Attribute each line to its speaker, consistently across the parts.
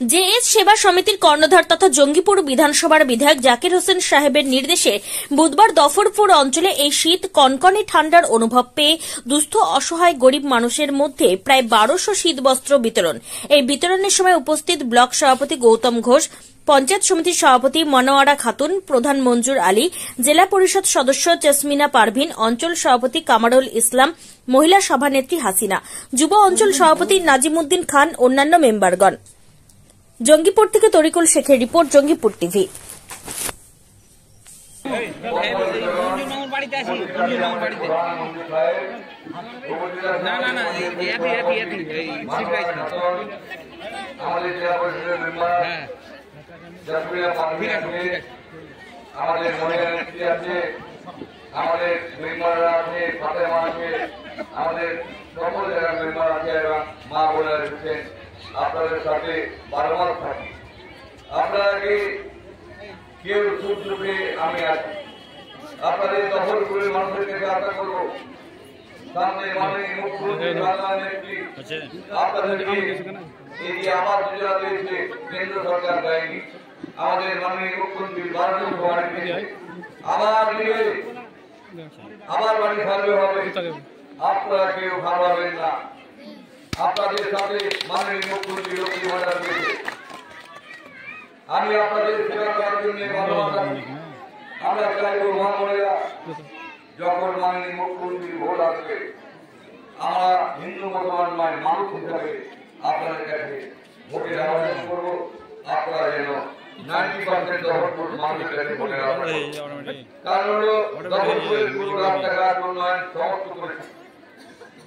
Speaker 1: JS সেবা সমিতির কর্ণধার তথা জঙ্গিপুর বিধানসভার বিধায়ক জাকির হোসেন সাহেবের নির্দেশে বুধবার দফরপুর অঞ্চলে এই শীত কনকনে ঠান্ডার অনুভব পেয়ে দুস্থ অসহায় গরিব মানুষের মধ্যে প্রায় 1200 শীতবস্ত্র বিতরণ। এই বিতরণের সময় উপস্থিত ব্লক সভাপতি গৌতম ঘোষ, পঞ্চায়েত সমিতির সভাপতি মনোয়ারা খাতুন, প্রধান মঞ্জুর আলী, জেলা পরিষদ সদস্য জেসমিনা পারভিন, অঞ্চল সভাপতি কামারুল ইসলাম, মহিলা সভানেত্রী হাসিনা, যুব অঞ্চল সভাপতি নাজিমুদ্দিন খান, অন্যান্য মেম্বারগণ। জঙ্গিপুর থেকে তরিকুল শেখের রিপোর্ট, জঙ্গিপুর টিভি।
Speaker 2: আমাদের মহিলা নেত্রী আছে, আমাদের মেম্বাররা আছে, ফাতেমা আছে, আমাদের সকল জায়গার মেম্বার আছে এবং মা বোনেরা এসেছেন। আপনাদের সাথে বারবার থাকি। আপনারা কি কেউ সুখ দুঃখে আমি আছি। আপনাদের দখলপুরের মানুষের কাছে আশা করবো সামনে মাননীয় মুখ্যমন্ত্রী নেত্রী আপনাদেরকে এই যে আবাস যোজনা দিয়েছে কেন্দ্র সরকার দেয়নি, আমাদের মাননীয় মুখ্যমন্ত্রী আবার বাড়ি সার্ভে হবে। আপনারা কেউ ভাববেন না, আপনাদের সাথে মাননীয় মুখ্যমন্ত্রী লক্ষ্মী ভান্ডার দিয়েছে। আমি আপনাদের সেবা করার জন্য আমরা চাইবো মা বোনেরা, যখন মাননীয় মুখ্যমন্ত্রী ভোট আসবে, আমরা হিন্দু মুসলমান মানুষ হিসাবে আপনাদের কাছে ভোটের আবেদন করবো। আপনারা যেন 90% দখলপুর মানুষের কাছে ভোটের আবেদন, কারণ হলো দখলপুরের পুরো রাস্তাঘাট উন্নয়ন সমস্ত করেছে,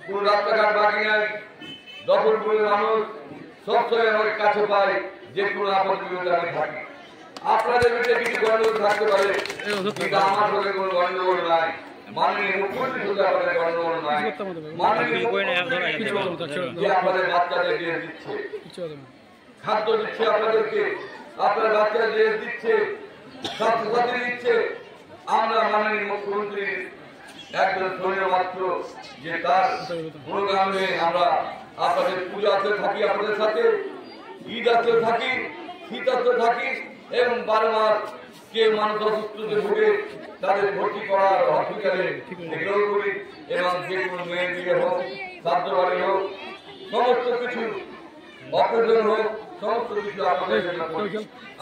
Speaker 2: কোন রাস্তাঘাট বাকি নাই। দখলপুরের মানুষ সবসময় আমার কাছে পায় যে কোনো আপদ বিপদে আমি থাকি। আপনাদের মধ্যে কিছু গন্ডগোল থাকতে পারে, কিন্তু আমার সঙ্গে কোনো গন্ডগোল নাই। মাননীয় মুখ্যমন্ত্রী শুধু আপনাদের গন্ডগোল নাই। যে আপনাদের বাচ্চাদের ড্রেস দিচ্ছে, খাদ্য দিচ্ছে আপনাদেরকে, আপনার বাচ্চারা ড্রেস দিচ্ছে, স্বাস্থ্যসাথী দিচ্ছে। আমরা মাননীয় মুখ্যমন্ত্রী একজন শরীর মাত্র, যে তার প্রোগ্রামে আমরা আপনাদের পূজা আসতে থাকি, আপনাদের সাথে ঈদ আসতে থাকি, শীত আসতে থাকি, এবং 12 মাস কেউ মানুষ অসুস্থতে ভুগে তাদের ভর্তি করার হসপিটালে এগুলো করি, এবং যে কোনো মেয়ের বিয়ে হোক, শ্রাদ্ধ বাড়ি হোক, সমস্ত কিছু অপারেশন হোক, সমস্ত কিছু আপনাদের জন্য করি।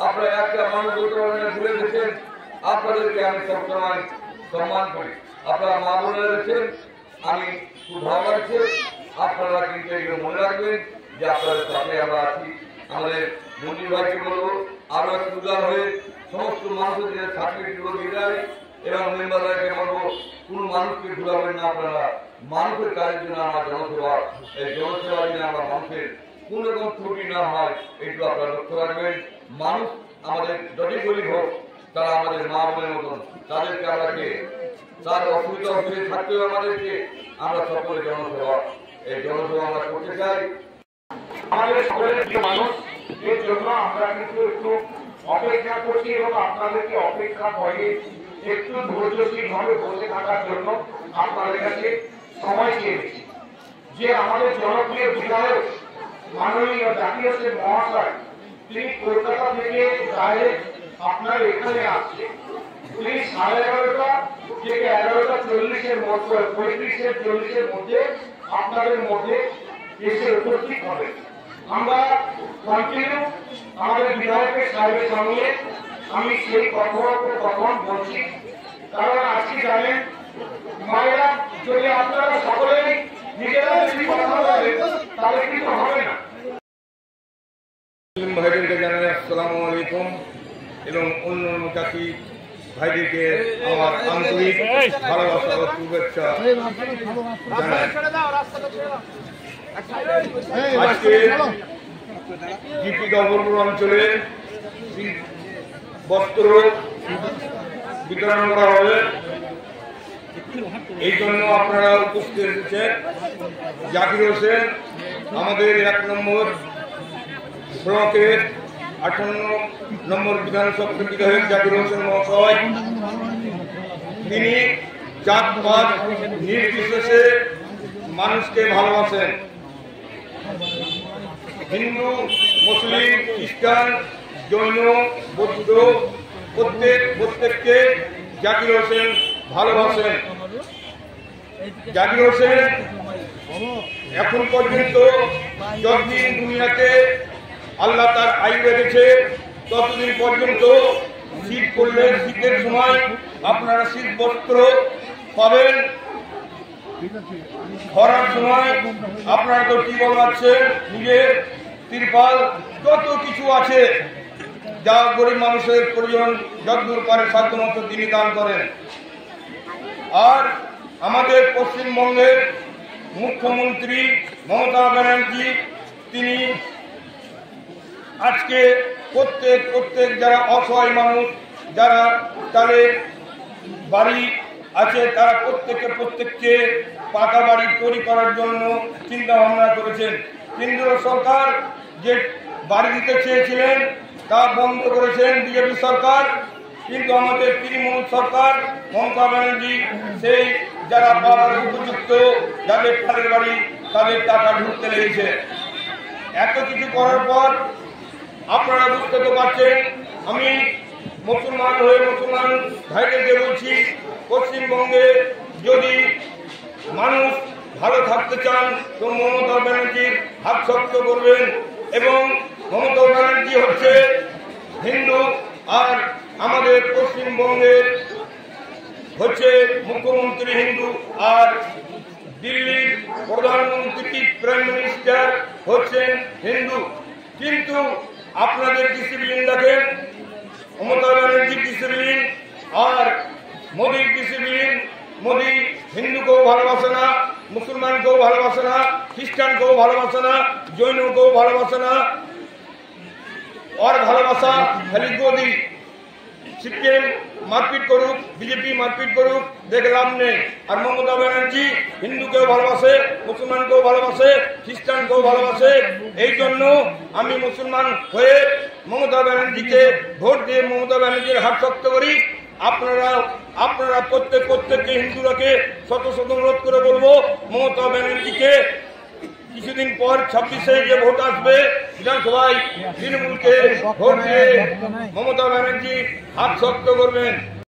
Speaker 2: আপনারা একটা মানুষ বলতে পারেন ভুলে গেছেন, আপনাদেরকে আমি সবসময় সম্মান করি। আপনারা মা বোনেরা রয়েছেন, আমি খুব ভালো লাগছে। আপনারা কিন্তু এগুলো মনে রাখবেন যে আপনাদের সাথে আমরা আছি। আমাদের মন্দির ভাইকে বলবো আরো উদার হয়ে সমস্ত মানুষের সার্টিফিকেট দিয়ে দেয়, এবং মেম্বার ভাইকে বলবো কোন মানুষকে ভুলাবেন না। আপনারা মানুষের কাজের জন্য আমার জনসেবা, এই জনসেবা যেন আমার মানুষের কোন রকম ত্রুটি না হয়, এইটু আপনারা লক্ষ্য রাখবেন। মানুষ আমাদের যতই গরিব হোক, তারা আমাদের মা বোনের মতন, তাদেরকে আমরা তার অসুবিধা থাকতেও আমাদেরকে আমরা সকলে জনসেবা, এই জনসেবা আমরা করতে চাই।
Speaker 3: আমাদের সকলের প্রিয় মানুষ, এর জন্য আমরা কিন্তু একটু অপেক্ষা করছি, এবং আপনাদেরকে অপেক্ষা করে একটু ধৈর্যশীল ভাবে বসে থাকার জন্য আপনাদের কাছে সময় চেয়েছি। যে আমাদের জনপ্রিয় বিধায়ক মাননীয় জাকির হোসেন মহাশয়, তিনি কলকাতা থেকে ডাইরেক্ট আপনার এখানে আসছে। তিনি 11:30 থেকে 11:40 মধ্যে, 35-40 মধ্যে আপনাদের মধ্যে এসে উপস্থিত হবে। আমরা কন্টিনিউ আমাদের বিধায়কের সাহেবের সঙ্গে আমি সেই কথোপকথন বলছি, কারণ আজকে জানেন মায়েরা, যদি আপনারা সকলেই নিজেরা যদি কথা বলেন তাহলে কিন্তু হবে না।
Speaker 2: ভাইদেরকে জানাই আসসালামু আলাইকুম, এবং অন্য চাষি ভাইদেরকে আমার আন্তরিক ভালোবাসা ও শুভেচ্ছা জানাই। আজকে জিপি দখলপুর অঞ্চলে বস্ত্র বিতরণ করা হবে, এই জন্য আপনারা উপস্থিত এসেছেন। জাকির হোসেন আমাদের 1 নম্বর ব্লকের 58 নম্বর বিধানসভা বিধায়ক জাকির হোসেন মহাশয়, তিনি জাতপাত নির্বিশেষে মানুষকে ভালোবাসেন। হিন্দু, মুসলিম, খ্রিস্টান, জৈন, বৌদ্ধ প্রত্যেককে জাকির হোসেন ভালোবাসেন। জাকির হোসেন এখন পর্যন্ত যতদিন দুনিয়াতে আল্লাহ তার আয়ু রেখেছে ততদিন পর্যন্ত শীত পড়লে শীতের সময় আপনারা শীত বস্ত্র পাবেন, খরার সময় আপনারা তো টিউবওয়েল পাচ্ছেন, নিজের তিরপাল, যত কিছু আছে যা গরিব মানুষের প্রয়োজন যতদূর পারে সাধ্যমতো তিনি দান করেন। আর আমাদের পশ্চিমবঙ্গের মুখ্যমন্ত্রী মমতা ব্যানার্জি তিনি আজকে প্রত্যেক যারা অসহায় মানুষ, যারা তাদের বাড়ি আছে তারা প্রত্যেককে পাকা বাড়ি তৈরি করার জন্য চিন্তা ভাবনা করেছেন। কেন্দ্র সরকার যে বাড়ি দিতে চেয়েছিলেন তা বন্ধ করেছেন বিজেপি সরকার, কিন্তু আমাদের তৃণমূল সরকার মমতা ব্যানার্জি সেই যারা পাওয়ার উপযুক্ত যাদের তাদের বাড়ি তাদের টাকা ঢুকতে লেগেছে। এত কিছু করার পর আপনারা বুঝতে তো পারছেন, আমি মুসলমান হয়ে মুসলমান ভাইদেরকে বলছি, পশ্চিমবঙ্গে যদি মানুষ ভালো থাকতে চান তো মমতা ব্যানার্জির হাত শক্ত করবেন। এবং মমতা ব্যানার্জি হচ্ছে হিন্দু, আর আমাদের পশ্চিমবঙ্গের হচ্ছে মুখ্যমন্ত্রী হিন্দু, আর দিল্লির প্রধানমন্ত্রী প্রাইম মিনিস্টার হচ্ছেন হিন্দু। কিন্তু আপনাদের ডিসিপ্লিন দেখেন, মমতা ব্যানার্জির ডিসিপ্লিন আর মোদীর ডিসিপ্লিন। মোদী হিন্দুকেও ভালোবাসে না, মুসলমানকেও ভালোবাসে না, খ্রিস্টানকেও ভালোবাসে না, জৈনকেও ভালোবাসে না। और ভালোবাসা খালি মোদী। সিপিএম মারপিট করুক, বিজেপি মারপিট করুক, দেখলাম নেই। আর মমতা ব্যানার্জি হিন্দুকেও ভালোবাসে, মুসলমানকেও ভালোবাসে, খ্রিস্টানকেও ভালোবাসে। এই জন্য আমি মুসলমান হয়ে মমতা ব্যানার্জিকে ভোট দিয়ে মমতা ব্যানার্জির হাত শক্ত করি। আপনারা প্রত্যেককে হিন্দুরাকে শত অনুরোধ করে বলবো, মমতা ব্যানার্জিকে কিছুদিন পর 26-এ যে ভোট আসবে বিধানসভায় তৃণমূলকে ভোট দিয়ে মমতা ব্যানার্জি হাত শক্ত করবেন।